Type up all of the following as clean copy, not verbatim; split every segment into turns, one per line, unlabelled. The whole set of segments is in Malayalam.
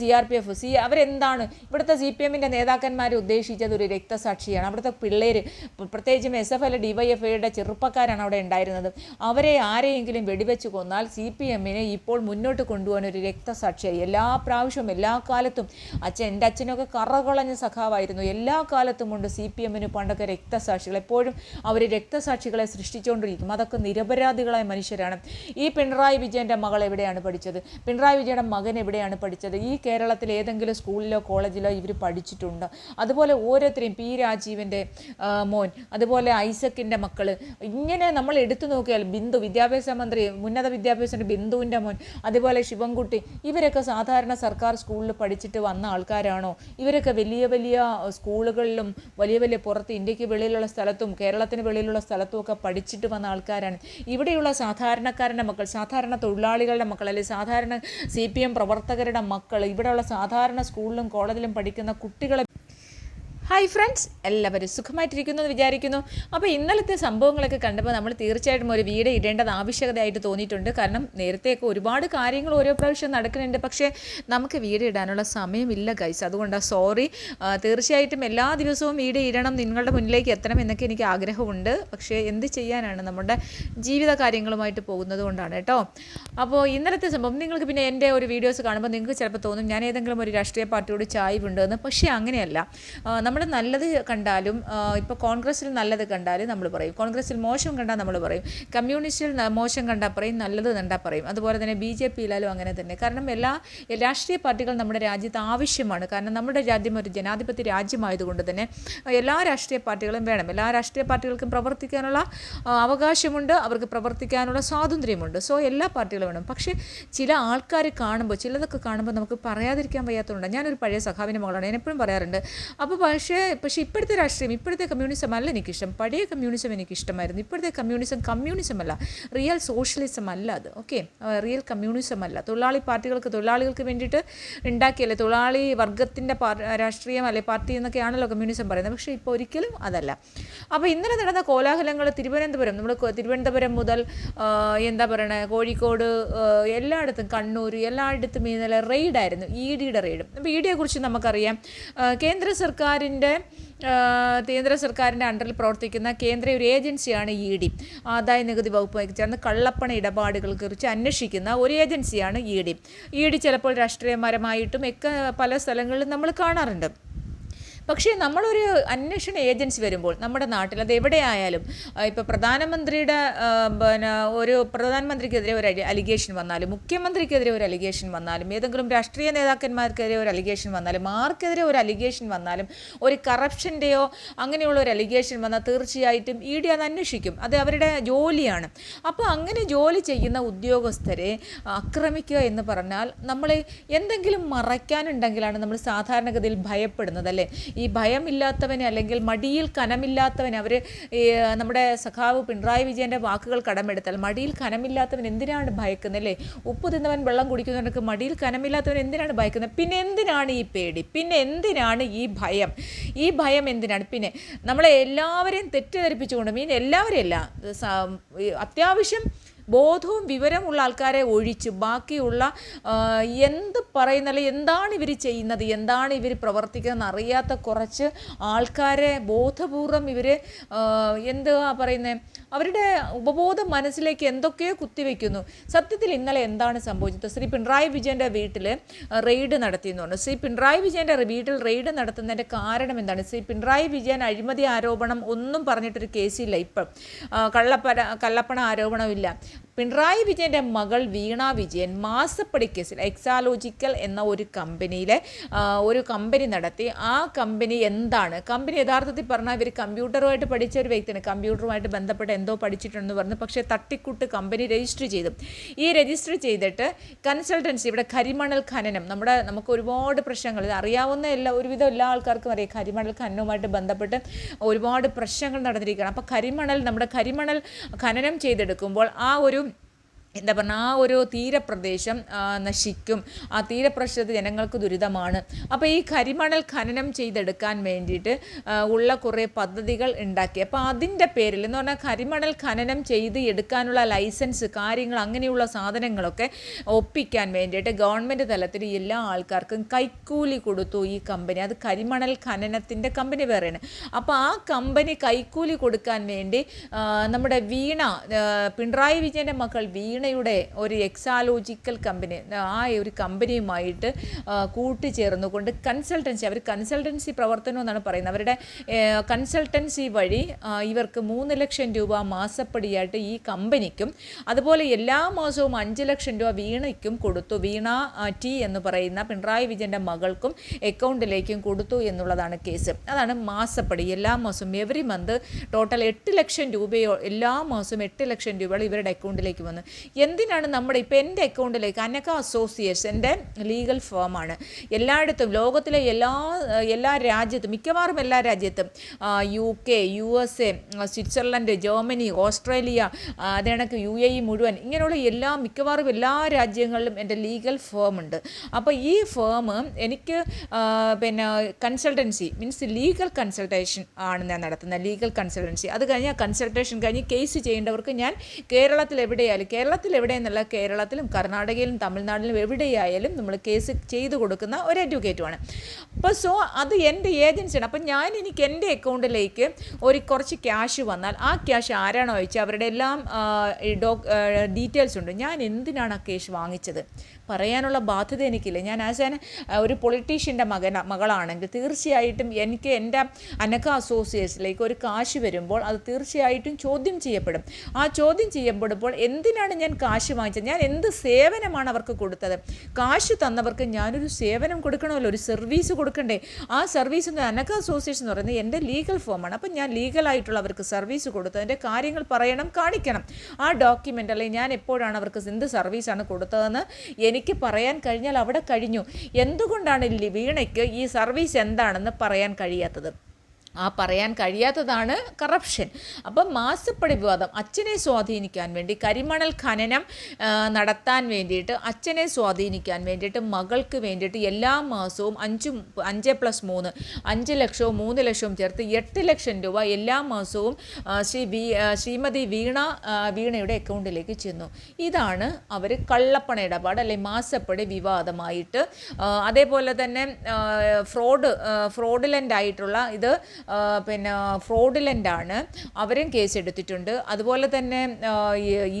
CRPF അവരെന്താണ് ഇവിടുത്തെ CPM-ൻ്റെ നേതാക്കന്മാരെ ഉദ്ദേശിച്ചത് ഒരു രക്തസാക്ഷിയാണ്. അവിടുത്തെ പിള്ളേർ, പ്രത്യേകിച്ചും SFL DYFIയുടെ ചെറുപ്പക്കാരാണ് അവിടെ ഉണ്ടായിരുന്നത്. അവരെ ആരെയെങ്കിലും വെടിവെച്ച് കൊന്നാൽ CPM-നെ ഇപ്പോൾ മുന്നോട്ട് കൊണ്ടുപോകാൻ ഒരു രക്തസാക്ഷിയായി. എല്ലാ പ്രാവശ്യവും എല്ലാ കാലത്തും എൻ്റെ അച്ഛനൊക്കെ കറകളഞ്ഞ സഖാവായിരുന്നു. എല്ലാ കാലത്തും കൊണ്ട് CPM-ന് പണ്ടൊക്കെ രക്തസാക്ഷികൾ, എപ്പോഴും അവർ രക്തസാക്ഷികളെ സൃഷ്ടിച്ചുകൊണ്ടിരിക്കും. അതൊക്കെ നിരപരാധികളായ മനുഷ്യരാണ്. ഈ പിണറായി വിജയൻ്റെ മകൾ എവിടെയാണ് പഠിച്ചത്? പിണറായി വിജയൻ്റെ മകൻ എവിടെയാണ് പഠിച്ചത്? ഈ കേരളത്തിൽ ഏതെങ്കിലും സ്കൂളിലോ കോളേജിലോ ഇവർ പഠിച്ചിട്ടുണ്ട്? അതുപോലെ ഓരോരുത്തരെയും P. രാജീവിൻ്റെ മോൻ, അതുപോലെ ഐസക്കിൻ്റെ മക്കൾ, ഇങ്ങനെ നമ്മൾ എടുത്തു നോക്കിയാൽ ബിന്ദു, വിദ്യാഭ്യാസ മന്ത്രി, ഉന്നത വിദ്യാഭ്യാസ ബിന്ദുവിൻ്റെ മോൻ, അതുപോലെ ശിവൻകുട്ടി, ഇവരൊക്കെ സാധാരണ സർക്കാർ സ്കൂളിൽ പഠിച്ചിട്ട് വന്ന ആൾക്കാരാണോ? ഇവരൊക്കെ വലിയ വലിയ സ്കൂളുകളിലും വലിയ വലിയ പുറത്ത് ഇന്ത്യക്ക് വെളിയിലുള്ള സ്ഥലത്തും കേരളത്തിന് വെളിയിലുള്ള സ്ഥലത്തും ഒക്കെ പഠിച്ചിട്ട് വന്ന ആൾക്കാരാണ്. ഇവിടെയുള്ള സാധാരണക്കാരൻ്റെ മക്കൾ, സാധാരണ തൊഴിലാളികളുടെ മക്കൾ, അല്ലെങ്കിൽ സാധാരണ CPM പ്രവർത്തകരുടെ മക്കൾ, ഇവിടെയുള്ള സാധാരണ സ്കൂളിലും കോളേജിലും പഠിക്കുന്ന കുട്ടികളെ. ഹായ് ഫ്രണ്ട്സ്, എല്ലാവരും സുഖമായിട്ടിരിക്കുന്നു എന്ന് വിചാരിക്കുന്നു. അപ്പോൾ ഇന്നലത്തെ സംഭവങ്ങളൊക്കെ കണ്ടപ്പോൾ നമ്മൾ തീർച്ചയായിട്ടും ഒരു വീഡിയോ ഇടേണ്ടത് ആവശ്യകതയായിട്ട് തോന്നിയിട്ടുണ്ട്. കാരണം നേരത്തെയൊക്കെ ഒരുപാട് കാര്യങ്ങൾ ഓരോ പ്രാവശ്യം നടക്കുന്നുണ്ട്, പക്ഷേ നമുക്ക് വീഡിയോ ഇടാനുള്ള സമയമില്ല ഗൈസ്. അതുകൊണ്ടാണ് സോറി. തീർച്ചയായിട്ടും എല്ലാ ദിവസവും വീഡിയോ ഇടണം, നിങ്ങളുടെ മുന്നിലേക്ക് എത്തണം എന്നൊക്കെ എനിക്ക് ആഗ്രഹമുണ്ട്. പക്ഷേ എന്ത് ചെയ്യാനാണ്, നമ്മുടെ ജീവിത കാര്യങ്ങളുമായിട്ട് പോകുന്നത് കൊണ്ടാണ് കേട്ടോ. അപ്പോൾ ഇന്നലത്തെ സംഭവം നിങ്ങൾക്ക് പിന്നെ എൻ്റെ ഒരു വീഡിയോസ് കാണുമ്പോൾ നിങ്ങൾക്ക് ചിലപ്പോൾ തോന്നും ഞാൻ ഏതെങ്കിലും ഒരു രാഷ്ട്രീയ പാർട്ടിയോട് ചായ്വുണ്ടെന്ന്. പക്ഷേ അങ്ങനെയല്ല. നമ്മൾ നല്ലത് കണ്ടാലും, ഇപ്പോൾ കോൺഗ്രസ്സിൽ നല്ലത് കണ്ടാലും നമ്മൾ പറയും, കോൺഗ്രസ്സിൽ മോശം കണ്ടാൽ നമ്മൾ പറയും, കമ്മ്യൂണിസ്റ്റിൽ മോശം കണ്ടാൽ പറയും, നല്ലത് കണ്ടാൽ പറയും. അതുപോലെ തന്നെ BJP-യിലും അങ്ങനെ തന്നെ. കാരണം എല്ലാ രാഷ്ട്രീയ പാർട്ടികൾ നമ്മുടെ രാജ്യത്ത് ആവശ്യമാണ്. കാരണം നമ്മുടെ രാജ്യം ഒരു ജനാധിപത്യ രാജ്യമായതുകൊണ്ട് തന്നെ എല്ലാ രാഷ്ട്രീയ പാർട്ടികളും വേണം. എല്ലാ രാഷ്ട്രീയ പാർട്ടികൾക്കും പ്രവർത്തിക്കാനുള്ള അവകാശമുണ്ട്, അവർക്ക് പ്രവർത്തിക്കാനുള്ള സ്വാതന്ത്ര്യമുണ്ട്. സോ എല്ലാ പാർട്ടികളും വേണം. പക്ഷേ ചില ആൾക്കാർ കാണുമ്പോൾ, ചിലതൊക്കെ കാണുമ്പോൾ നമുക്ക് പറയാതിരിക്കാൻ വയ്യാത്തതുകൊണ്ട്. ഞാനൊരു പഴയ സഖാവിൻ്റെ മകളാണ്, ഞാൻ എപ്പോഴും പറയാറുണ്ട്. അപ്പോൾ പക്ഷേ ഇപ്പോഴത്തെ രാഷ്ട്രീയം, ഇപ്പോഴത്തെ കമ്മ്യൂണിസം അല്ല എനിക്കിഷ്ടം. പഴയ കമ്മ്യൂണിസം എനിക്കിഷ്ടമായിരുന്നു. ഇപ്പോഴത്തെ കമ്മ്യൂണിസം അല്ല, റിയൽ സോഷ്യലിസം അല്ല അത്. ഓക്കെ, റിയൽ കമ്മ്യൂണിസം അല്ല. തൊഴിലാളികൾക്ക് വേണ്ടിയിട്ട് ഉണ്ടാക്കിയല്ലേ, തൊഴിലാളി വർഗത്തിൻ്റെ രാഷ്ട്രീയം അല്ലെ പാർട്ടി എന്നൊക്കെയാണല്ലോ കമ്മ്യൂണിസം പറയുന്നത്. പക്ഷേ ഇപ്പോൾ ഒരിക്കലും അതല്ല. അപ്പോൾ ഇന്നലെ നടന്ന കോലാഹലങ്ങൾ തിരുവനന്തപുരം മുതൽ എന്താ പറയണേ, കോഴിക്കോട്, എല്ലായിടത്തും, കണ്ണൂർ, എല്ലായിടത്തും ഇന്നലെ റെയ്ഡായിരുന്നു, EDയുടെ റെയ്ഡ്. അപ്പോൾ EDയെക്കുറിച്ച് നമുക്കറിയാം. കേന്ദ്ര സർക്കാരിൻ്റെ അണ്ടറിൽ പ്രവർത്തിക്കുന്ന കേന്ദ്ര ഒരു ഏജൻസിയാണ് ED. ആദായ നികുതി വകുപ്പുമായി ചേർന്ന് കള്ളപ്പണ ഇടപാടുകളെ കുറിച്ച് അന്വേഷിക്കുന്ന ഒരു ഏജൻസിയാണ് ED. ചിലപ്പോൾ രാഷ്ട്രീയപരമായിട്ടും ഒക്കെ പല സ്ഥലങ്ങളിലും നമ്മൾ കാണാറുണ്ട്. പക്ഷേ നമ്മളൊരു അന്വേഷണ ഏജൻസി വരുമ്പോൾ നമ്മുടെ നാട്ടിൽ അത് എവിടെയായാലും, ഇപ്പോൾ പ്രധാനമന്ത്രിക്കെതിരെ ഒരു അലിഗേഷൻ വന്നാലും, മുഖ്യമന്ത്രിക്കെതിരെ ഒരു അലിഗേഷൻ വന്നാലും, ഏതെങ്കിലും രാഷ്ട്രീയ നേതാക്കന്മാർക്കെതിരെ ഒരു അലിഗേഷൻ വന്നാലും, ആർക്കെതിരെ ഒരു അലിഗേഷൻ വന്നാലും, ഒരു കറപ്ഷൻ്റെയോ അങ്ങനെയുള്ള ഒരു അലിഗേഷൻ വന്നാൽ തീർച്ചയായിട്ടും ED അത് അന്വേഷിക്കും. അത് അവരുടെ ജോലിയാണ്. അപ്പോൾ അങ്ങനെ ജോലി ചെയ്യുന്ന ഉദ്യോഗസ്ഥരെ ആക്രമിക്കുക എന്ന് പറഞ്ഞാൽ നമ്മൾ എന്തെങ്കിലും മറയ്ക്കാനുണ്ടെങ്കിലാണ് നമ്മൾ സാധാരണഗതിയിൽ ഭയപ്പെടുന്നത്, അല്ലേ? ഈ ഭയമില്ലാത്തവന്, അല്ലെങ്കിൽ മടിയിൽ കനമില്ലാത്തവന്, നമ്മുടെ സഖാവ് പിണറായി വിജയൻ്റെ വാക്കുകൾ കടമെടുത്താൽ, മടിയിൽ കനമില്ലാത്തവൻ എന്തിനാണ് ഭയക്കുന്നത്, അല്ലേ? ഉപ്പ് തിന്നവൻ വെള്ളം കുടിക്കുന്നവനൊക്കെ മടിയിൽ കനമില്ലാത്തവൻ എന്തിനാണ് ഭയക്കുന്നത്? പിന്നെ എന്തിനാണ് ഈ പേടി? പിന്നെ എന്തിനാണ് ഈ ഭയം എന്തിനാണ്? പിന്നെ നമ്മളെ എല്ലാവരെയും തെറ്റിദ്ധരിപ്പിച്ചുകൊണ്ട്, എല്ലാവരെയും അല്ല, അത്യാവശ്യം ബോധവും വിവരമുള്ള ആൾക്കാരെ ഒഴിച്ച് ബാക്കിയുള്ള എന്ത് പറയുന്നല്ല, എന്താണ് ഇവർ ചെയ്യുന്നത്, എന്താണ് ഇവർ പ്രവർത്തിക്കുന്നതെന്ന് അറിയാത്ത കുറച്ച് ആൾക്കാരെ ബോധപൂർവം ഇവർ എന്തുവാ പറയുന്നത്, അവരുടെ ഉപബോധ മനസ്സിലേക്ക് എന്തൊക്കെയോ കുത്തിവെക്കുന്നു. സത്യത്തിൽ ഇന്നലെ എന്താണ് സംഭവിച്ചത്? ശ്രീ പിണറായി വിജയൻ്റെ വീട്ടിൽ റെയ്ഡ് നടത്തിയെന്നുണ്ട്. ശ്രീ പിണറായി വിജയൻ്റെ വീട്ടിൽ റെയ്ഡ് നടത്തുന്നതിൻ്റെ കാരണം എന്താണ്? ശ്രീ പിണറായി വിജയൻ അഴിമതി ആരോപണം ഒന്നും പറഞ്ഞിട്ടൊരു കേസില്ല, ഇപ്പം കള്ളപ്പണ ആരോപണമില്ല. പിണറായി വിജയൻ്റെ മകൾ വീണ വിജയൻ മാസപ്പടി കേസിൽ എക്സാലോജിക്കൽ എന്ന ഒരു കമ്പനി നടത്തി. ആ കമ്പനി എന്താണ്? കമ്പനി യഥാർത്ഥത്തിൽ പറഞ്ഞാൽ ഇവർ കമ്പ്യൂട്ടറുമായിട്ട് പഠിച്ച ഒരു വ്യക്തിയാണ്, കമ്പ്യൂട്ടറുമായിട്ട് ബന്ധപ്പെട്ട് എന്തോ പഠിച്ചിട്ടുണ്ടെന്ന് പറഞ്ഞു. പക്ഷേ തട്ടിക്കൂട്ട് കമ്പനി രജിസ്റ്റർ ചെയ്തു. ഈ രജിസ്റ്റർ ചെയ്തിട്ട് കൺസൾട്ടൻസി, ഇവിടെ കരിമണൽ ഖനനം, നമുക്ക് ഒരുപാട് പ്രശ്നങ്ങൾ, ഇത് അറിയാവുന്ന ഒരുവിധം എല്ലാ ആൾക്കാർക്കും അറിയാം, കരിമണൽ ഖനനവുമായിട്ട് ബന്ധപ്പെട്ട് ഒരുപാട് പ്രശ്നങ്ങൾ നടന്നിരിക്കുകയാണ്. അപ്പോൾ കരിമണൽ ഖനനം ചെയ്തെടുക്കുമ്പോൾ ആ ഒരു എന്താ പറഞ്ഞാൽ ആ ഒരു തീരപ്രദേശം നശിക്കും. ആ തീരപ്രദേശത്ത് ജനങ്ങൾക്ക് ദുരിതമാണ്. അപ്പോൾ ഈ കരിമണൽ ഖനനം ചെയ്തെടുക്കാൻ വേണ്ടിയിട്ട് ഉള്ള കുറേ പദ്ധതികൾ ഉണ്ടാക്കി. അപ്പോൾ അതിൻ്റെ പേരിൽ എന്ന് പറഞ്ഞാൽ കരിമണൽ ഖനനം ചെയ്ത് എടുക്കാനുള്ള ലൈസൻസ് കാര്യങ്ങൾ അങ്ങനെയുള്ള സാധനങ്ങളൊക്കെ ഒപ്പിക്കാൻ വേണ്ടിയിട്ട് ഗവൺമെൻറ് തലത്തിൽ എല്ലാ ആൾക്കാർക്കും കൈക്കൂലി കൊടുത്തു ഈ കമ്പനി. അത് കരിമണൽ ഖനനത്തിൻ്റെ കമ്പനി വേറെയാണ്. അപ്പോൾ ആ കമ്പനി കൈക്കൂലി കൊടുക്കാൻ വേണ്ടി നമ്മുടെ വീണ, പിണറായി വിജയൻ്റെ മകൾ വീണയുടെ ഒരു എക്സാലോജിക്കൽ കമ്പനി, ആ ഒരു കമ്പനിയുമായിട്ട് കൂട്ടുചേർന്നുകൊണ്ട് കൺസൾട്ടൻസി, അവർ കൺസൾട്ടൻസി പ്രവർത്തനം എന്നാണ് പറയുന്നത്, അവരുടെ കൺസൾട്ടൻസി വഴി ഇവർക്ക് 3 ലക്ഷം രൂപ മാസപ്പടിയായിട്ട് ഈ കമ്പനിക്കും അതുപോലെ എല്ലാ മാസവും 5 ലക്ഷം രൂപ വീണയ്ക്കും കൊടുത്തു. വീണ ടി എന്ന് പറയുന്ന പിണറായി വിജയൻ്റെ മകൾക്കും അക്കൗണ്ടിലേക്കും കൊടുത്തു എന്നുള്ളതാണ് കേസ്. അതാണ് മാസപ്പടി. എല്ലാ മാസവും എവറി മന്ത് ടോട്ടൽ 8 ലക്ഷം രൂപയോ എല്ലാ മാസവും 8 ലക്ഷം രൂപകൾ ഇവരുടെ അക്കൗണ്ടിലേക്ക് വന്നു. എന്തിനാണ് നമ്മുടെ ഇപ്പോൾ എൻ്റെ അക്കൗണ്ടിലേക്ക് അനക അസോസിയേറ്റ്സ് എൻ്റെ ലീഗൽ ഫേമാണ്. എല്ലായിടത്തും ലോകത്തിലെ എല്ലാ രാജ്യത്തും, മിക്കവാറും എല്ലാ രാജ്യത്തും, UK, USA, സ്വിറ്റ്സർലൻഡ്, ജർമ്മനി, ഓസ്ട്രേലിയ, അതേണക്ക് UAE മുഴുവൻ, ഇങ്ങനെയുള്ള മിക്കവാറും എല്ലാ രാജ്യങ്ങളിലും എൻ്റെ ലീഗൽ ഫേം ഉണ്ട്. അപ്പോൾ ഈ ഫേം എനിക്ക് പിന്നെ കൺസൾട്ടൻസി മീൻസ് ലീഗൽ കൺസൾട്ടേഷൻ ആണ് ഞാൻ നടത്തുന്നത്, ലീഗൽ കൺസൾട്ടൻസി. അത് കഴിഞ്ഞ് കൺസൾട്ടേഷൻ കഴിഞ്ഞ് കേസ് ചെയ്യേണ്ടവർക്ക് ഞാൻ കേരളത്തിൽ എവിടെയെന്നല്ല, കേരളത്തിലും കർണാടകയിലും തമിഴ്നാട്ടിലും എവിടെയായാലും നമ്മൾ കേസ് ചെയ്തു കൊടുക്കുന്ന ഒരു അഡ്വക്കേറ്റുമാണ്. അപ്പോൾ അത് എൻ്റെ ഏജൻസിയാണ്. അപ്പം എനിക്ക് എൻ്റെ അക്കൗണ്ടിലേക്ക് കുറച്ച് ക്യാഷ് വന്നാൽ ആ ക്യാഷ് ആരാണോ അയച്ചത് അവരുടെ എല്ലാം ഡീറ്റെയിൽസ് ഉണ്ട്. ഞാൻ എന്തിനാണ് ആ ക്യാഷ് വാങ്ങിച്ചത് പറയാനുള്ള ബാധ്യത എനിക്കില്ല. ഞാൻ ഒരു പൊളിറ്റീഷ്യൻ്റെ മകളാണെങ്കിൽ തീർച്ചയായിട്ടും എനിക്ക് എൻ്റെ അനക അസോസിയേറ്റ്സിലേക്ക് ഒരു കാശ് വരുമ്പോൾ അത് തീർച്ചയായിട്ടും ചോദ്യം ചെയ്യപ്പെടും. ആ ചോദ്യം ചെയ്യപ്പെടുമ്പോൾ എന്തിനാണ് ഞാൻ കാശ് വാങ്ങിച്ചത്, ഞാൻ എന്ത് സേവനമാണ് അവർക്ക് കൊടുത്തത്, കാശ് തന്നവർക്ക് ഞാനൊരു സേവനം കൊടുക്കണമല്ലോ, ഒരു സർവീസ് കൊടുക്കണ്ടേ. ആ സർവീസ് അനക അസോസിയേഷൻ എന്ന് പറയുന്നത് എൻ്റെ ലീഗൽ ഫോമാണ്. അപ്പം ഞാൻ ലീഗലായിട്ടുള്ളവർക്ക് സർവീസ് കൊടുത്തതിൻ്റെ കാര്യങ്ങൾ പറയണം, കാണിക്കണം. ആ ഡോക്യുമെൻ്റ് അല്ലെങ്കിൽ ഞാൻ എപ്പോഴാണ് അവർക്ക് എന്ത് സർവീസാണ് കൊടുത്തതെന്ന് എനിക്ക് പറയാൻ കഴിഞ്ഞാൽ അവിടെ കഴിഞ്ഞു. എന്തുകൊണ്ടാണ് വീണയ്ക്ക് ഈ സർവീസ് എന്താണെന്ന് പറയാൻ കഴിയാത്തത്? ആ പറയാൻ കഴിയാത്തതാണ് കറപ്ഷൻ. അപ്പം മാസപ്പടി വിവാദം അച്ഛനെ സ്വാധീനിക്കാൻ വേണ്ടി, കരിമണൽ ഖനനം നടത്താൻ വേണ്ടിയിട്ട് അച്ഛനെ സ്വാധീനിക്കാൻ വേണ്ടിയിട്ട് മകൾക്ക് വേണ്ടിയിട്ട് എല്ലാ മാസവും 5+3 5 ലക്ഷവും 3 ലക്ഷവും ചേർത്ത് 8 ലക്ഷം രൂപ എല്ലാ മാസവും ശ്രീമതി വീണയുടെ അക്കൗണ്ടിലേക്ക് ചെന്നു. ഇതാണ് അവർ കള്ളപ്പണ ഇടപാട് അല്ലെങ്കിൽ മാസപ്പടി വിവാദമായിട്ട്. അതേപോലെ തന്നെ ഫ്രോഡുലൻ്റ് ആയിട്ടുള്ള ഇത് ഫ്രോഡുലൻ്റാണ്, അവരും കേസെടുത്തിട്ടുണ്ട്. അതുപോലെ തന്നെ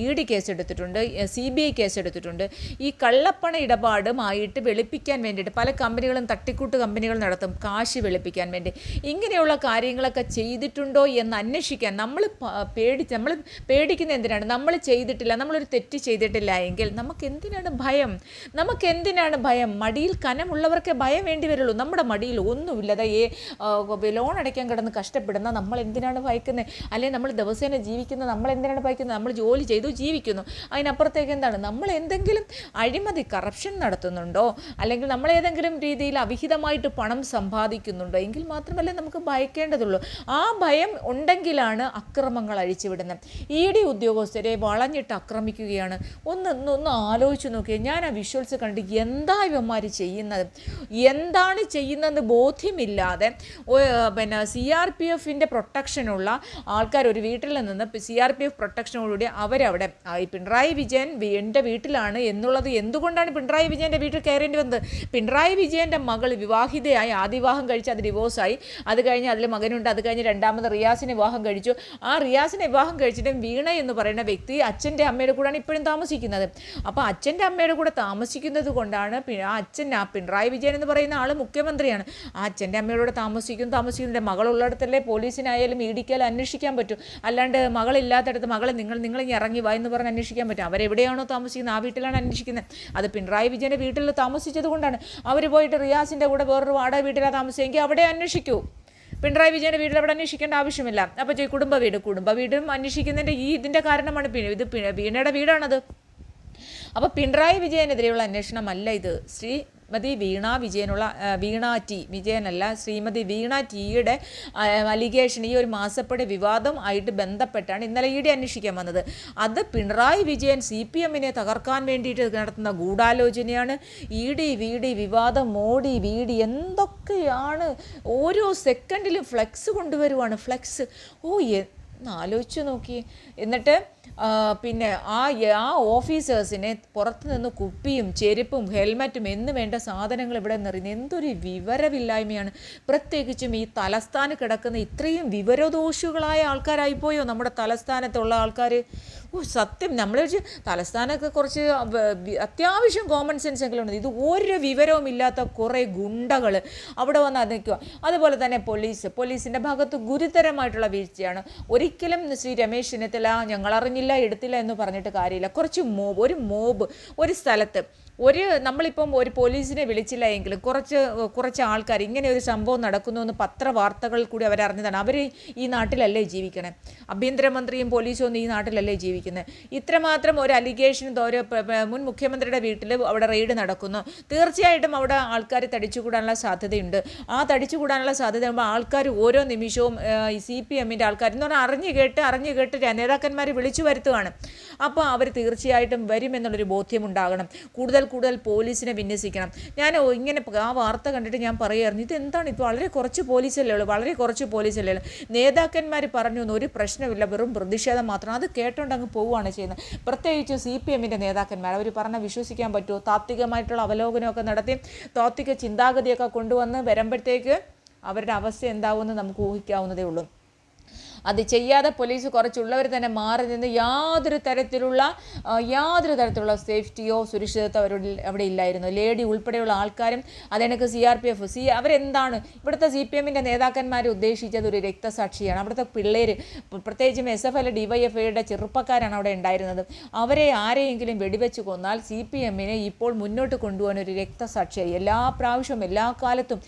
ED കേസെടുത്തിട്ടുണ്ട്, CBI കേസെടുത്തിട്ടുണ്ട്. ഈ കള്ളപ്പണ ഇടപാടുമായിട്ട് വെളുപ്പിക്കാൻ വേണ്ടിയിട്ട് പല കമ്പനികളും തട്ടിക്കൂട്ട് കമ്പനികൾ നടത്തും കാശ് വെളുപ്പിക്കാൻ വേണ്ടി. ഇങ്ങനെയുള്ള കാര്യങ്ങളൊക്കെ ചെയ്തിട്ടുണ്ടോ എന്ന് അന്വേഷിക്കാൻ നമ്മൾ പേടിക്കുന്ന എന്തിനാണ്? നമ്മൾ ചെയ്തിട്ടില്ല, നമ്മളൊരു തെറ്റ് ചെയ്തിട്ടില്ല എങ്കിൽ നമുക്ക് എന്തിനാണ് ഭയം? മടിയിൽ കനമുള്ളവർക്കേ ഭയം വേണ്ടി വരുള്ളൂ. നമ്മുടെ മടിയിൽ ഒന്നുമില്ലത് ലോൺ അടയ്ക്കാൻ കിടന്ന് കഷ്ടപ്പെടുന്ന നമ്മൾ എന്തിനാണ് ഭയക്കുന്നത്? അല്ലെങ്കിൽ നമ്മൾ ദിവസേന ജീവിക്കുന്ന നമ്മൾ എന്തിനാണ് ഭയക്കുന്നത്? നമ്മൾ ജോലി ചെയ്തു ജീവിക്കുന്നു. അതിനപ്പുറത്തേക്ക് എന്താണ്? നമ്മൾ എന്തെങ്കിലും അഴിമതി കറപ്ഷൻ നടത്തുന്നുണ്ടോ, അല്ലെങ്കിൽ നമ്മൾ ഏതെങ്കിലും രീതിയിൽ അവിഹിതമായിട്ട് പണം സമ്പാദിക്കുന്നുണ്ടോ എങ്കിൽ മാത്രമല്ലേ നമുക്ക് ഭയക്കേണ്ടതുള്ളൂ. ആ ഭയം ഉണ്ടെങ്കിലാണ് അക്രമങ്ങൾ അഴിച്ചുവിടുന്നത്. ED ഉദ്യോഗസ്ഥരെ വളഞ്ഞിട്ട് ആക്രമിക്കുകയാണ്. ഒന്ന് ആലോചിച്ച് നോക്കിയേ. ഞാൻ ആ വിഷ്വൽസ് കണ്ട് ഇവന്മാർ എന്താണ് ചെയ്യുന്നതെന്ന് ബോധ്യമില്ലാതെ CRPFൻ്റെ പ്രൊട്ടക്ഷനുള്ള ആൾക്കാർ ഒരു വീട്ടിൽ നിന്ന് CRPF പ്രൊട്ടക്ഷനോടുകൂടി അവരവിടെ ഈ പിണറായി വിജയൻ എൻ്റെ വീട്ടിലാണ് എന്നുള്ളത് എന്തുകൊണ്ടാണ് പിണറായി വിജയൻ്റെ വീട്ടിൽ കയറേണ്ടി വന്നത്? പിണറായി വിജയൻ്റെ മകൾ വിവാഹിതയായി, ആദ്യ വിവാഹം കഴിച്ച് അത് ഡിവോഴ്സായി, അത് കഴിഞ്ഞ് അതിൽ മകനുണ്ട്, അത് കഴിഞ്ഞ് രണ്ടാമത് റിയാസിനെ വിവാഹം കഴിച്ചു. ആ റിയാസിനെ വിവാഹം കഴിച്ചിട്ടും വീണ എന്ന് പറയുന്ന വ്യക്തി അച്ഛൻ്റെ അമ്മയുടെ കൂടെയാണ് ഇപ്പോഴും താമസിക്കുന്നത്. അപ്പോൾ അച്ഛൻ്റെ അമ്മയുടെ കൂടെ താമസിക്കുന്നത് കൊണ്ടാണ് ആ പിണറായി വിജയൻ എന്ന് പറയുന്ന ആൾ മുഖ്യമന്ത്രിയാണ്. ആ അച്ഛൻ്റെ അമ്മയോട് താമസിക്കുന്നതിൻ്റെ മകളുള്ളിടത്തല്ലേ പോലീസിനായാലും EDക്കായാലും അന്വേഷിക്കാൻ പറ്റും. അല്ലാണ്ട് മകളില്ലാത്തടത്ത് മകളെ നിങ്ങൾ ഇറങ്ങി വാ എന്ന് പറഞ്ഞ് അന്വേഷിക്കാൻ പറ്റും? അവരെവിടെയാണോ താമസിക്കുന്നത് ആ വീട്ടിലാണ് അന്വേഷിക്കുന്നത്. അത് പിണറായി വിജയൻ്റെ വീട്ടിൽ താമസിച്ചത് കൊണ്ടാണ്. അവർ പോയിട്ട് റിയാസിൻ്റെ കൂടെ വേറൊരു വാടക വീട്ടിലാണ് താമസിച്ചെങ്കിൽ അവിടെ അന്വേഷിക്കൂ. പിണറായി വിജയൻ്റെ വീട്ടിൽ അവിടെ അന്വേഷിക്കേണ്ട ആവശ്യമില്ല. അപ്പോൾ കുടുംബ വീടും അന്വേഷിക്കുന്നതിൻ്റെ ഇതിൻ്റെ കാരണമാണ് ഇത് വീണയുടെ വീടാണത്. അപ്പോൾ പിണറായി വിജയനെതിരെയുള്ള അന്വേഷണമല്ല ഇത്. ശ്രീമതി വീണ ടി വിജയനല്ല ശ്രീമതി വീണ ടിയുടെ അലിഗേഷൻ, ഈ ഒരു മാസപ്പടി വിവാദം ആയിട്ട് ബന്ധപ്പെട്ടാണ് ഇന്നലെ ഇ ഡി അന്വേഷിക്കാൻ വന്നത്. അത് പിണറായി വിജയൻ CPM-നെ തകർക്കാൻ വേണ്ടിയിട്ട് നടത്തുന്ന ഗൂഢാലോചനയാണ്. ഇ ഡി വിവാദം, മോഡി VD എന്തൊക്കെയാണ്. ഓരോ സെക്കൻഡിലും ഫ്ലെക്സ് കൊണ്ടുവരുവാണ്. ഫ്ലെക്സ് ആലോചിച്ച് നോക്കി. എന്നിട്ട് പിന്നെ ആ ഓഫീസേഴ്സിനെ പുറത്തു നിന്ന് കുപ്പിയും ചെരുപ്പും ഹെൽമറ്റും എന്ന് വേണ്ട സാധനങ്ങൾ ഇവിടെ നിറയുന്നത് എന്തൊരു വിവരമില്ലായ്മയാണ്. പ്രത്യേകിച്ചും ഈ തലസ്ഥാനം കിടക്കുന്ന ഇത്രയും വിവരദോഷികളായ ആൾക്കാരായിപ്പോയോ നമ്മുടെ തലസ്ഥാനത്തുള്ള ആൾക്കാർ. സത്യം നമ്മൾ തലസ്ഥാനമൊക്കെ കുറച്ച് അത്യാവശ്യം കോമൺ സെൻസ് എങ്കിലും ഉണ്ട്. ഇത് ഒരു വിവരവും ഇല്ലാത്ത കുറേ ഗുണ്ടകൾ അവിടെ വന്ന് നിൽക്കുക. അതുപോലെ തന്നെ പോലീസിൻ്റെ ഭാഗത്ത് ഗുരുതരമായിട്ടുള്ള വീഴ്ചയാണ്. ഒരിക്കലും ശ്രീ രമേശ് ചെന്നിത്തല ഞങ്ങൾ അറിഞ്ഞില്ല എടുത്തില്ല എന്ന് പറഞ്ഞിട്ട് കാര്യമില്ല. ഒരു മോബ് ഒരു സ്ഥലത്ത് നമ്മളിപ്പം ഒരു പോലീസിനെ വിളിച്ചില്ല എങ്കിലും കുറച്ച് ആൾക്കാർ ഇങ്ങനെ ഒരു സംഭവം നടക്കുന്നു എന്ന് പത്രവാർത്തകളിൽ കൂടി അവരറിഞ്ഞതാണ്. അവർ ഈ നാട്ടിലല്ലേ ജീവിക്കണേ, ആഭ്യന്തരമന്ത്രിയും പോലീസും ഒന്നും ഈ നാട്ടിലല്ലേ ജീവിക്കുന്നത്. ഇത്രമാത്രം ഒരു അലിഗേഷൻ മുൻ മുഖ്യമന്ത്രിയുടെ വീട്ടിൽ അവിടെ റെയ്ഡ് നടക്കുന്നു. തീർച്ചയായിട്ടും അവിടെ ആൾക്കാർ തടിച്ചുകൂടാനുള്ള സാധ്യതയുണ്ട്. ആ തടിച്ചുകൂടാനുള്ള സാധ്യത ആകുമ്പോൾ ആൾക്കാർ ഓരോ നിമിഷവും ഈ CPM-ന്റെ ആൾക്കാർ എന്ന് പറഞ്ഞാൽ അറിഞ്ഞു കേട്ട് നേതാക്കന്മാർ വിളിച്ചു വരുത്തുകയാണ്. അപ്പോൾ അവർ തീർച്ചയായിട്ടും വരുമെന്നുള്ളൊരു ബോധ്യമുണ്ടാകണം. കൂടുതൽ പോലീസിനെ വിന്യസിക്കണം. ഞാൻ ഇങ്ങനെ ആ വാർത്ത കണ്ടിട്ട് ഞാൻ പറയുമായിരുന്നു, ഇതെന്താണ് ഇപ്പോൾ വളരെ കുറച്ച് പോലീസല്ലേ ഉള്ളൂ. നേതാക്കന്മാർ പറഞ്ഞു ഒരു പ്രശ്നമില്ല, വെറും പ്രതിഷേധം മാത്രം. അത് കേട്ടോണ്ട് അങ്ങ് പോവുകയാണ് ചെയ്യുന്നത്. പ്രത്യേകിച്ച് CPM-ന്റെ നേതാക്കന്മാർ അവർ പറഞ്ഞാൽ വിശ്വസിക്കാൻ പറ്റുമോ? താത്വികമായിട്ടുള്ള അവലോകനമൊക്കെ നടത്തി താത്വിക ചിന്താഗതിയൊക്കെ കൊണ്ടുവന്ന് വരുമ്പോഴത്തേക്ക് അവരുടെ അവസ്ഥ എന്താവുമെന്ന് നമുക്ക് ഊഹിക്കാവുന്നതേ ഉള്ളൂ. അത് ചെയ്യാതെ പോലീസ് കുറച്ചുള്ളവർ തന്നെ മാറി നിന്ന് യാതൊരു തരത്തിലുള്ള സേഫ്റ്റിയോ സുരക്ഷിതത്വം അവിടെ ഇല്ലായിരുന്നു. ലേഡി ഉൾപ്പെടെയുള്ള ആൾക്കാരും അതെനിക്ക് CRPF അവരെന്താണ് ഇവിടുത്തെ CPM-ന്റെ നേതാക്കന്മാരെ ഉദ്ദേശിച്ചത് ഒരു രക്തസാക്ഷിയാണ്. അവിടുത്തെ പിള്ളേർ, പ്രത്യേകിച്ചും SFL DYFIയുടെ ചെറുപ്പക്കാരാണ് അവിടെ ഉണ്ടായിരുന്നത്. അവരെ ആരെയെങ്കിലും വെടിവെച്ച് കൊന്നാൽ CPM-നെ ഇപ്പോൾ മുന്നോട്ട് കൊണ്ടുപോകാൻ ഒരു രക്തസാക്ഷിയായി. എല്ലാ പ്രാവശ്യവും എല്ലാ കാലത്തും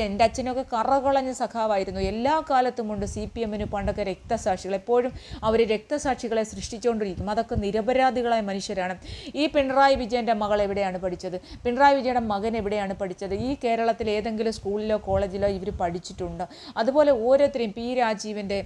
എൻ്റെ അച്ഛനൊക്കെ കറകളഞ്ഞ സഖാവായിരുന്നു. എല്ലാ കാലത്തും കൊണ്ട് CPM-ന് പണ്ടൊക്കെ രക്തസാക്ഷികൾ, എപ്പോഴും അവർ രക്തസാക്ഷികളെ സൃഷ്ടിച്ചുകൊണ്ടിരിക്കും. അതൊക്കെ നിരപരാധികളായ മനുഷ്യരാണ്. ഈ പിണറായി വിജയൻ്റെ മകൾ എവിടെയാണ് പഠിച്ചത്? പിണറായി വിജയൻ്റെ മകൻ എവിടെയാണ് പഠിച്ചത്? ഈ കേരളത്തിൽ ഏതെങ്കിലും സ്കൂളിലോ കോളേജിലോ ഇവർ പഠിച്ചിട്ടുണ്ട്? അതുപോലെ ഓരോരുത്തരെയും P. രാജീവിൻ്റെ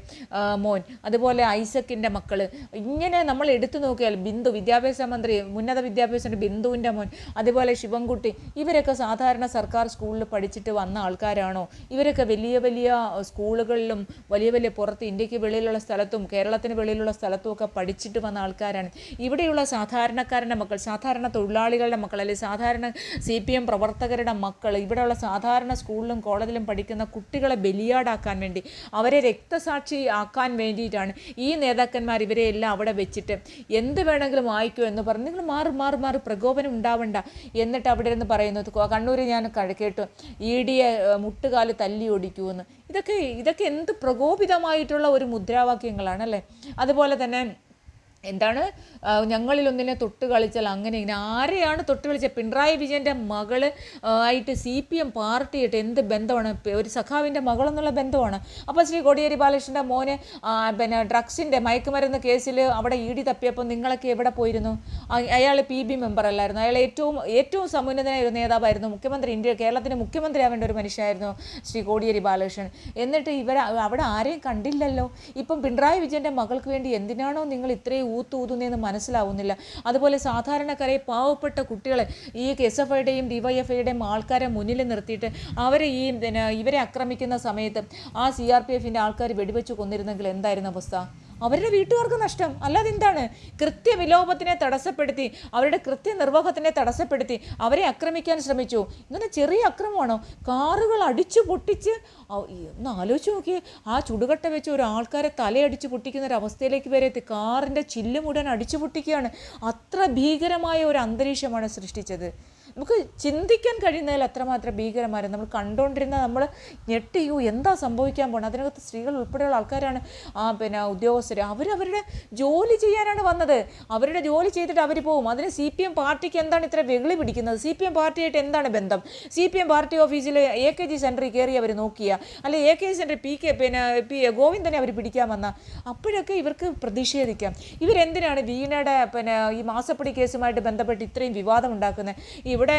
മോൻ, അതുപോലെ ഐസക്കിൻ്റെ മക്കൾ, ഇങ്ങനെ നമ്മൾ എടുത്തു നോക്കിയാൽ വിദ്യാഭ്യാസ മന്ത്രി, ഉന്നത വിദ്യാഭ്യാസ ബിന്ദുവിൻ്റെ മോൻ, അതുപോലെ ശിവൻകുട്ടി, ഇവരൊക്കെ സാധാരണ സർക്കാർ സ്കൂളിൽ പഠിച്ചിട്ട് വന്ന ആൾക്കാരാണോ? ഇവരൊക്കെ വലിയ സ്കൂളുകളിലും വലിയ പുറത്ത് ഇന്ത്യക്ക് വെളിയിലുള്ള സ്ഥലത്തും കേരളത്തിന് വെളിയിലുള്ള സ്ഥലത്തും ഒക്കെ പഠിച്ചിട്ട് വന്ന ആൾക്കാരാണ്. ഇവിടെയുള്ള സാധാരണക്കാരൻ്റെ മക്കൾ, സാധാരണ തൊഴിലാളികളുടെ മക്കൾ, അല്ലെങ്കിൽ സാധാരണ CPM പ്രവർത്തകരുടെ മക്കൾ, ഇവിടെയുള്ള സാധാരണ സ്കൂളിലും കോളേജിലും പഠിക്കുന്ന കുട്ടികളെ ബലിയാടാക്കാൻ വേണ്ടി, അവരെ രക്തസാക്ഷി ആക്കാൻ വേണ്ടിയിട്ടാണ് ഈ നേതാക്കന്മാർ ഇവരെ എല്ലാം അവിടെ വെച്ചിട്ട് എന്ത് വേണമെങ്കിലും വായിക്കൂ എന്ന് പറഞ്ഞ് നിങ്ങൾ മാറി പ്രകോപനം ഉണ്ടാവണ്ട എന്നിട്ട് അവിടെ ഇരുന്ന് പറയുന്നത്. കണ്ണൂർ ഞാൻ കേട്ടു ED മുട്ടുകാല് തല്ലി ഓടിക്കുമെന്ന്. ഇതൊക്കെ എന്ത് പ്രകോപിതമായിട്ടുള്ള ഒരു മുദ്രാവാക്യങ്ങളാണല്ലേ. അതുപോലെ തന്നെ എന്താണ് ഞങ്ങളിലൊന്നിനെ തൊട്ട് കളിച്ചാൽ അങ്ങനെ ഇങ്ങനെ ആരെയാണ് തൊട്ട് കളിച്ചത്? പിണറായി വിജയൻ്റെ മകള് ആയിട്ട് CPM പാർട്ടിയായിട്ട് എന്ത് ബന്ധമാണ്? ഒരു സഖാവിൻ്റെ മകളെന്നുള്ള ബന്ധമാണ്. അപ്പോൾ ശ്രീ കോടിയേരി ബാലകൃഷ്ണൻ്റെ മോന് പിന്നെ ഡ്രഗ്സിൻ്റെ മയക്കുമരുന്ന് കേസിൽ അവിടെ ED തപ്പിയപ്പോൾ നിങ്ങളൊക്കെ എവിടെ പോയിരുന്നു? അയാൾ PB മെമ്പർ അല്ലായിരുന്നു? അയാൾ ഏറ്റവും സമുന്നതനായ ഒരു നേതാവായിരുന്നു. കേരളത്തിന് മുഖ്യമന്ത്രി ആവേണ്ട ഒരു മനുഷ്യനായിരുന്നു ശ്രീ കോടിയേരി ബാലകൃഷ്ണൻ. എന്നിട്ട് അവിടെ ആരെയും കണ്ടില്ലല്ലോ. ഇപ്പം പിണറായി വിജയൻ്റെ മകൾക്ക് വേണ്ടി എന്തിനാണോ നിങ്ങൾ ഇത്രയും ഊത്തുന്നതെന്ന് മനസ്സിലാവുന്നില്ല. അതുപോലെ സാധാരണക്കാരെ പാവപ്പെട്ട കുട്ടികളെ ഈ SFIയുടെയും DYFIയുടെയും ആൾക്കാരെ മുന്നിൽ നിർത്തിയിട്ട് ഇവരെ ആക്രമിക്കുന്ന സമയത്ത് ആ CRPFൻ്റെ ആൾക്കാർ വെടിവെച്ച് കൊന്നിരുന്നെങ്കിൽ എന്തായിരുന്നു അവസ്ഥ? അവരുടെ വീട്ടുകാർക്ക് നഷ്ടം. അല്ലാതെ എന്താണ്? കൃത്യവിലോപത്തിനെ തടസ്സപ്പെടുത്തി, അവരുടെ കൃത്യനിർവഹണത്തിനെ തടസ്സപ്പെടുത്തി അവരെ ആക്രമിക്കാൻ ശ്രമിച്ചു. ഇങ്ങനെ ചെറിയ അക്രമമാണോ? കാറുകൾ അടിച്ചു പൊട്ടിച്ച്, ഒന്ന് ആലോചിച്ച് നോക്കി, ആ ചുടുകട്ട വെച്ച് ഒരു ആൾക്കാരെ തലയടിച്ച് പൊട്ടിക്കുന്ന ഒരു അവസ്ഥയിലേക്ക് വരെ എത്തി. കാറിൻ്റെ ചില്ല് മുഴുവൻ അടിച്ചു പൊട്ടിക്കുകയാണ്. അത്ര ഭീകരമായ ഒരു അന്തരീക്ഷമാണ് സൃഷ്ടിച്ചത്. നമുക്ക് ചിന്തിക്കാൻ കഴിയുന്നതിൽ അത്രമാത്രം ഭീകരമായിരുന്നു. നമ്മൾ കണ്ടുകൊണ്ടിരുന്ന നമ്മൾ ഞെട്ടിയോ എന്താ സംഭവിക്കാൻ പോകുന്നത്? അതിനകത്ത് സ്ത്രീകൾ ഉൾപ്പെടെയുള്ള ആൾക്കാരാണ് ഉദ്യോഗസ്ഥർ. അവരവരുടെ ജോലി ചെയ്യാനാണ് വന്നത്. അവരുടെ ജോലി ചെയ്തിട്ട് അവർ പോകും. അതിന് CPM പാർട്ടിക്ക് എന്താണ് ഇത്ര വെകിളി പിടിക്കുന്നത്? CPM പാർട്ടിയായിട്ട് എന്താണ് ബന്ധം? CPM പാർട്ടി ഓഫീസിൽ AKG സെൻറ്ററിൽ കയറി അവർ നോക്കിയ, അല്ലെ AKG സെൻറ്ററിൽ ഗോവിന്ദനെ അവർ പിടിക്കാൻ വന്ന, അപ്പോഴൊക്കെ ഇവർക്ക് പ്രതിഷേധിക്കാം. ഇവരെന്തിനാണ് വീണയുടെ ഈ മാസപ്പടി കേസുമായിട്ട് ബന്ധപ്പെട്ട് ഇത്രയും വിവാദം ഉണ്ടാക്കുന്നത്? ഈ ഇവിടെ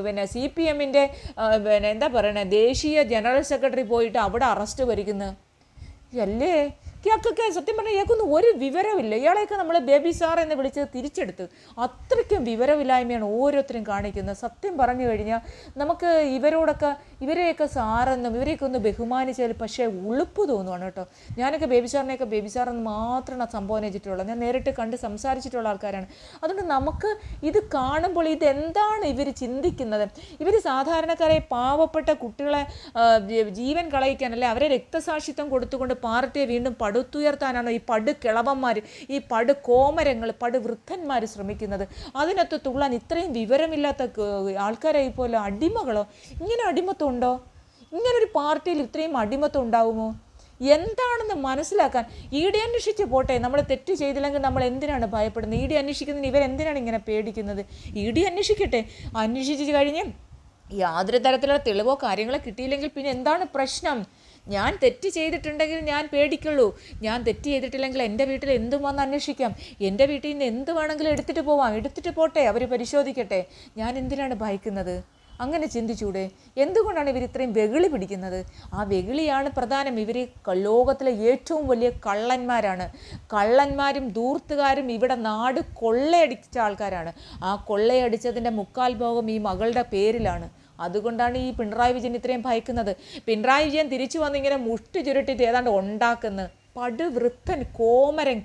പിന്നെ CPM-ൻ്റെ പിന്നെ എന്താ പറയണേ ദേശീയ ജനറൽ സെക്രട്ടറി പോയിട്ട് അവിടെ അറസ്റ്റ് വരിക്കുന്നു അല്ലേ? ഇയാൾക്കൊക്കെ സത്യം പറഞ്ഞാൽ ഇയാൾക്കൊന്നും ഒരു വിവരമില്ല. ഇയാളെയൊക്കെ നമ്മൾ ബേബി സാർ എന്ന് വിളിച്ചത് തിരിച്ചെടുത്ത്. അത്രയ്ക്കും വിവരമില്ലായ്മയാണ് ഓരോരുത്തരും കാണിക്കുന്നത്. സത്യം പറഞ്ഞു കഴിഞ്ഞാൽ നമുക്ക് ഇവരെയൊക്കെ സാറെന്നും ഇവരെയൊക്കെ ഒന്ന് ബഹുമാനിച്ചാൽ പക്ഷേ ഉളുപ്പ് തോന്നുവാണ് കേട്ടോ. ഞാനൊക്കെ ബേബി സാറെന്ന് മാത്രമാണ് സംബോധന ചെയ്തിട്ടുള്ളത്. ഞാൻ നേരിട്ട് കണ്ട് സംസാരിച്ചിട്ടുള്ള ആൾക്കാരാണ്. അതുകൊണ്ട് നമുക്ക് ഇത് കാണുമ്പോൾ ഇതെന്താണ് ഇവർ ചിന്തിക്കുന്നത്? ഇവർ സാധാരണക്കാരെ പാവപ്പെട്ട കുട്ടികളെ ജീവൻ കളയിക്കാനല്ലേ അവരെ രക്തസാക്ഷിത്വം കൊടുത്തുകൊണ്ട് പാർട്ടിയെ വീണ്ടും പടുത്തുയർത്താനാണോ ഈ പടുകിളവന്മാർ, ഈ പടുകോമരങ്ങൾ, പടുവൃദ്ധന്മാർ ശ്രമിക്കുന്നത്? അതിനകത്ത് തുള്ളാൻ ഇത്രയും വിവരമില്ലാത്ത ആൾക്കാരായി പോലെ അടിമകളോ? ഇങ്ങനെ അടിമത്വം ഉണ്ടോ? ഇങ്ങനൊരു പാർട്ടിയിൽ ഇത്രയും അടിമത്വം ഉണ്ടാവുമോ? എന്താണെന്ന് മനസ്സിലാക്കാൻ ED അന്വേഷിച്ച് പോട്ടെ. നമ്മൾ തെറ്റ് ചെയ്തില്ലെങ്കിൽ നമ്മൾ എന്തിനാണ് ഭയപ്പെടുന്നത്? ED അന്വേഷിക്കുന്നതിന് ഇവരെന്തിനാണ് ഇങ്ങനെ പേടിക്കുന്നത്? ED അന്വേഷിക്കട്ടെ. അന്വേഷിച്ച് കഴിഞ്ഞ് യാതൊരു തരത്തിലുള്ള തെളിവോ കാര്യങ്ങളോ കിട്ടിയില്ലെങ്കിൽ പിന്നെ എന്താണ് പ്രശ്നം? ഞാൻ തെറ്റ് ചെയ്തിട്ടുണ്ടെങ്കിൽ ഞാൻ പേടിക്കുള്ളൂ. ഞാൻ തെറ്റ് ചെയ്തിട്ടില്ലെങ്കിൽ എൻ്റെ വീട്ടിൽ എന്തും വന്ന് അന്വേഷിക്കാം. എൻ്റെ വീട്ടിൽ നിന്ന് എന്ത് വേണമെങ്കിലും എടുത്തിട്ട് പോവാം. എടുത്തിട്ട് പോട്ടെ, അവർ പരിശോധിക്കട്ടെ. ഞാൻ എന്തിനാണ് ഭയക്കുന്നത്? അങ്ങനെ ചിന്തിച്ചൂടെ? എന്തുകൊണ്ടാണ് ഇവർ ഇത്രയും വെകിളി പിടിക്കുന്നത്? ആ വെകിളിയാണ് പ്രധാനം. ഇവർ ലോകത്തിലെ ഏറ്റവും വലിയ കള്ളന്മാരാണ്. കള്ളന്മാരും ധൂർത്തുകാരും ഇവിടെ നാട് കൊള്ളയടിച്ച ആൾക്കാരാണ്. ആ കൊള്ളയടിച്ചതിൻ്റെ 3/4 ഈ മകളുടെ പേരിലാണ്. അതുകൊണ്ടാണ് ഈ പിണറായി വിജയൻ ഇത്രയും ഭയക്കുന്നത്. പിണറായി വിജയൻ തിരിച്ചു വന്നിങ്ങനെ മുഷ്ടി ചുരുട്ടിട്ട് ഏതാണ്ട് ഉണ്ടാക്കുന്നത്. പടുവൃദ്ധൻ, കോമരൻ,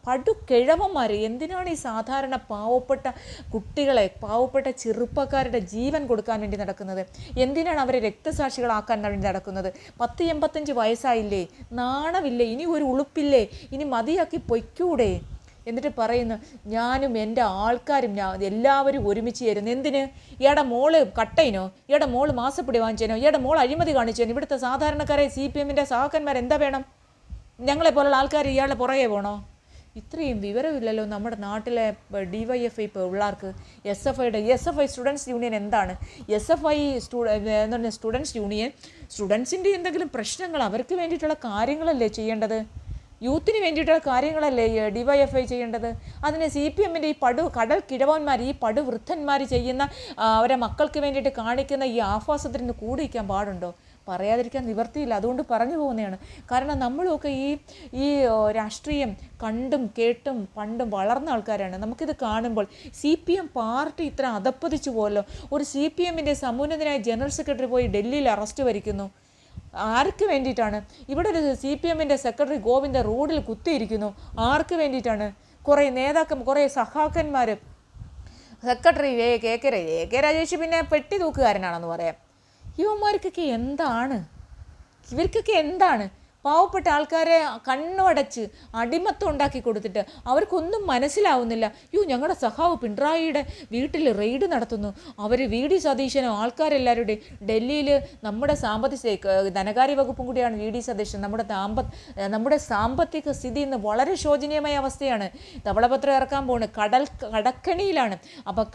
പടുകിഴവന്മാർ എന്തിനാണ് ഈ സാധാരണ പാവപ്പെട്ട കുട്ടികളെ, പാവപ്പെട്ട ചെറുപ്പക്കാരുടെ ജീവൻ കൊടുക്കാൻ വേണ്ടി നടക്കുന്നത്? എന്തിനാണ് അവരെ രക്തസാക്ഷികളാക്കാൻ വേണ്ടി നടക്കുന്നത്? 10-85 വയസ്സായില്ലേ? നാണമില്ലേ? ഇനി ഒരു ഉളുപ്പില്ലേ? ഇനി മതിയാക്കി പൊയ്ക്കൂടെ? എന്നിട്ട് പറയുന്നു ഞാനും എൻ്റെ ആൾക്കാരും എല്ലാവരും ഒരുമിച്ച് ചേരുന്നു. എന്തിന്? ഇയാളുടെ മോള് കട്ടയിനോ? ഇയാളുടെ മോള് മാസപ്പടി വാങ്ങിച്ചേനോ? ഇയാളുടെ മോൾ അഴിമതി കാണിച്ചേനോ? ഇവിടുത്തെ സാധാരണക്കാരെ CPM-ൻ്റെ സഹാക്കന്മാർ എന്താ വേണം? ഞങ്ങളെപ്പോലുള്ള ആൾക്കാർ ഇയാളുടെ പുറകെ പോകണോ? ഇത്രയും വിവരമില്ലല്ലോ നമ്മുടെ നാട്ടിലെ DYFI പിള്ളേർക്ക്. SFI സ്റ്റുഡൻസ് യൂണിയൻ എന്താണ്? സ്റ്റുഡൻസ് യൂണിയൻ സ്റ്റുഡൻസിൻ്റെ എന്തെങ്കിലും പ്രശ്നങ്ങൾ അവർക്ക് വേണ്ടിയിട്ടുള്ള കാര്യങ്ങളല്ലേ ചെയ്യേണ്ടത്? യൂത്തിന് വേണ്ടിയിട്ടുള്ള കാര്യങ്ങളല്ലേ DYFI ചെയ്യേണ്ടത്? അതിന് CPM-ൻ്റെ ഈ കടൽ കിഴവന്മാർ, ഈ പടുവൃദ്ധന്മാർ ചെയ്യുന്ന അവരെ മക്കൾക്ക് വേണ്ടിയിട്ട് കാണിക്കുന്ന ഈ ആഭാസത്തിന് കൂടി വയ്ക്കാൻ പാടുണ്ടോ? പറയാതിരിക്കാൻ നിവർത്തിയില്ല. അതുകൊണ്ട് പറഞ്ഞു പോകുന്നതാണ്. കാരണം നമ്മളൊക്കെ ഈ രാഷ്ട്രീയം കണ്ടും കേട്ടും പണ്ടും വളർന്ന ആൾക്കാരാണ്. നമുക്കിത് കാണുമ്പോൾ CPM പാർട്ടി ഇത്ര അധപ്പതിച്ചു പോലോ. ഒരു CPM-ൻ്റെ സമുന്നതനായ ജനറൽ സെക്രട്ടറി പോയി ഡൽഹിയിൽ അറസ്റ്റ് വരിക്കുന്നു. ആർക്ക് വേണ്ടിയിട്ടാണ്? ഇവിടെ ഒരു CPM-ൻ്റെ സെക്രട്ടറി ഗോവിന്ദ റോഡിൽ കുത്തിയിരിക്കുന്നു. ആർക്ക് വേണ്ടിയിട്ടാണ്? കുറേ കുറേ സഹാക്കന്മാർ, സെക്രട്ടറി AK രാജേഷ് പിന്നെ പെട്ടി തൂക്കുകാരനാണെന്ന് പറയാം. ഇവന്മാർക്കൊക്കെ ഇവർക്കൊക്കെ എന്താണ്? പാവപ്പെട്ട ആൾക്കാരെ കണ്ണുടച്ച് അടിമത്തം ഉണ്ടാക്കി കൊടുത്തിട്ട് അവർക്കൊന്നും മനസ്സിലാവുന്നില്ല. ഞങ്ങളുടെ സഖാവ് പിണറായിയുടെ വീട്ടിൽ റെയ്ഡ് നടത്തുന്നു. അവർ VD സതീശനോ ആൾക്കാരെല്ലാവരുടെയും ഡൽഹിയിൽ നമ്മുടെ ധനകാര്യ വകുപ്പും കൂടിയാണ് VD സതീശൻ. നമ്മുടെ സാമ്പത്തിക സ്ഥിതി ഇന്ന് വളരെ ശോചനീയമായ അവസ്ഥയാണ്. ധവളപത്രം ഇറക്കാൻ പോകുന്നത് കടക്കണിയിലാണ്. അപ്പോൾ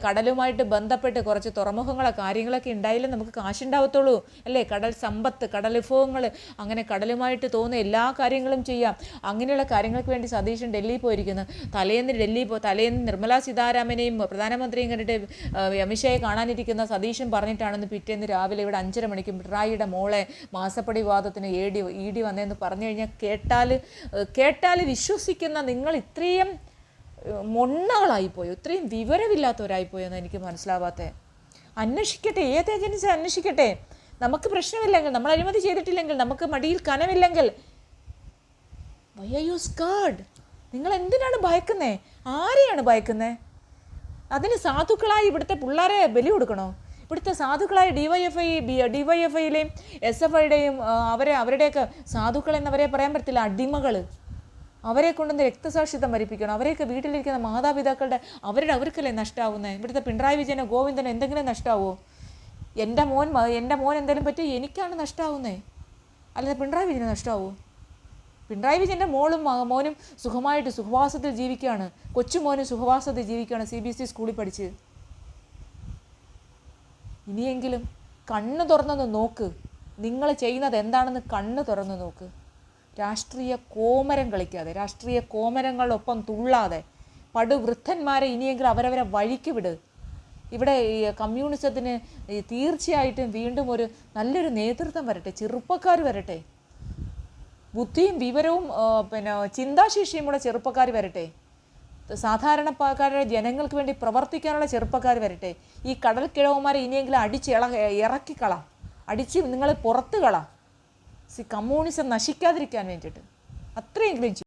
കടലുമായിട്ട് ബന്ധപ്പെട്ട് കുറച്ച് തുറമുഖങ്ങളോ കാര്യങ്ങളൊക്കെ ഉണ്ടായാലും നമുക്ക് കാശുണ്ടാവത്തുള്ളൂ അല്ലേ? കടൽ സമ്പത്ത്, കടൽ വിഭവങ്ങൾ, അങ്ങനെ കടലുമായിട്ട് തോന്നുന്ന എല്ലാ കാര്യങ്ങളും ചെയ്യാം. അങ്ങനെയുള്ള കാര്യങ്ങൾക്ക് വേണ്ടി സതീശൻ ഡൽഹിയിൽ പോയിരിക്കുന്നു. തലേന്ന് നിർമ്മലാ സീതാരാമനെയും പ്രധാനമന്ത്രിയും കണ്ടിട്ട് അമിത്ഷായെ കാണാനിരിക്കുന്ന സതീശൻ പറഞ്ഞിട്ടാണെന്ന് പിറ്റേന്ന് രാവിലെ ഇവിടെ 5:30 മണിക്ക് പിണറായിയുടെ മോളെ മാസപ്പടി വിവാദത്തിന് ED വന്നതെന്ന് പറഞ്ഞു കഴിഞ്ഞാൽ കേട്ടാൽ വിശ്വസിക്കുന്ന നിങ്ങൾ ഇത്രയും മൊണ്ണകളായിപ്പോയോ? ഇത്രയും വിവരമില്ലാത്തവരായിപ്പോയോ എന്ന് എനിക്ക് മനസ്സിലാവാത്തത്. അന്വേഷിക്കട്ടെ, ഏത് ഏജൻസി അന്വേഷിക്കട്ടെ. നമുക്ക് പ്രശ്നമില്ലെങ്കിൽ, നമ്മൾ അഴിമതി ചെയ്തിട്ടില്ലെങ്കിൽ, നമുക്ക് മടിയിൽ കനമില്ലെങ്കിൽ, വൈ ആർ യു സ്കാർഡ്? നിങ്ങൾ എന്തിനാണ് ഭയക്കുന്നത്? ആരെയാണ് ഭയക്കുന്നത്? അതിന് സാധുക്കളായി ഇവിടുത്തെ പിള്ളേരെ ബലി കൊടുക്കണോ? ഇവിടുത്തെ സാധുക്കളായ DYFIയിലെയും SFIയുടെയും അവരുടെയൊക്കെ സാധുക്കളെന്നവരെ പറയാൻ പറ്റില്ല, അടിമകൾ. അവരെ കൊണ്ടുവന്ന് രക്തസാക്ഷിത്വം വരിപ്പിക്കണം. അവരെയൊക്കെ വീട്ടിലിരിക്കുന്ന മാതാപിതാക്കളുടെ അവർക്കല്ലേ നഷ്ടമാവുന്നത്? ഇവിടുത്തെ പിണറായി വിജയനോ ഗോവിന്ദനോ എന്തെങ്കിലും നഷ്ടമാവുമോ? എൻ്റെ മോൻ എന്തെങ്കിലും പറ്റി എനിക്കാണ് നഷ്ടമാവുന്നത്, അല്ലാതെ പിണറായി വിജയന് നഷ്ടമാവുമോ? പിണറായി വിജയൻ്റെ മോനും സുഖമായിട്ട് സുഖവാസത്തിൽ ജീവിക്കുകയാണ്. കൊച്ചുമോനും സുഖവാസത്തിൽ ജീവിക്കുകയാണ്, CBSE സ്കൂളിൽ പഠിച്ച്. ഇനിയെങ്കിലും കണ്ണ് തുറന്നൊന്ന് നോക്ക്. നിങ്ങൾ ചെയ്യുന്നത് എന്താണെന്ന് കണ്ണ് തുറന്ന് നോക്ക്. രാഷ്ട്രീയ കോമരം കളിക്കാതെ, രാഷ്ട്രീയ കോമരങ്ങളൊപ്പം തുള്ളാതെ, പടുവൃദ്ധന്മാരെ ഇനിയെങ്കിലും അവരവരെ വഴിക്ക് വിട്. ഇവിടെ ഈ കമ്മ്യൂണിസത്തിന് തീർച്ചയായിട്ടും വീണ്ടും ഒരു നല്ലൊരു നേതൃത്വം വരട്ടെ, ചെറുപ്പക്കാർ വരട്ടെ, ബുദ്ധിയും വിവരവും പിന്നെ ചിന്താശേഷിയുമുള്ള ചെറുപ്പക്കാർ വരട്ടെ, സാധാരണക്കാരുടെ ജനങ്ങൾക്ക് വേണ്ടി പ്രവർത്തിക്കാനുള്ള ചെറുപ്പക്കാർ വരട്ടെ. ഈ കടൽ കിഴവന്മാരെ ഇനിയെങ്കിലും ഇറക്കിക്കളാം, അടിച്ച് നിങ്ങൾ പുറത്ത് കളാം, കമ്മ്യൂണിസം നശിക്കാതിരിക്കാൻ വേണ്ടിയിട്ട് അത്രയെങ്കിലും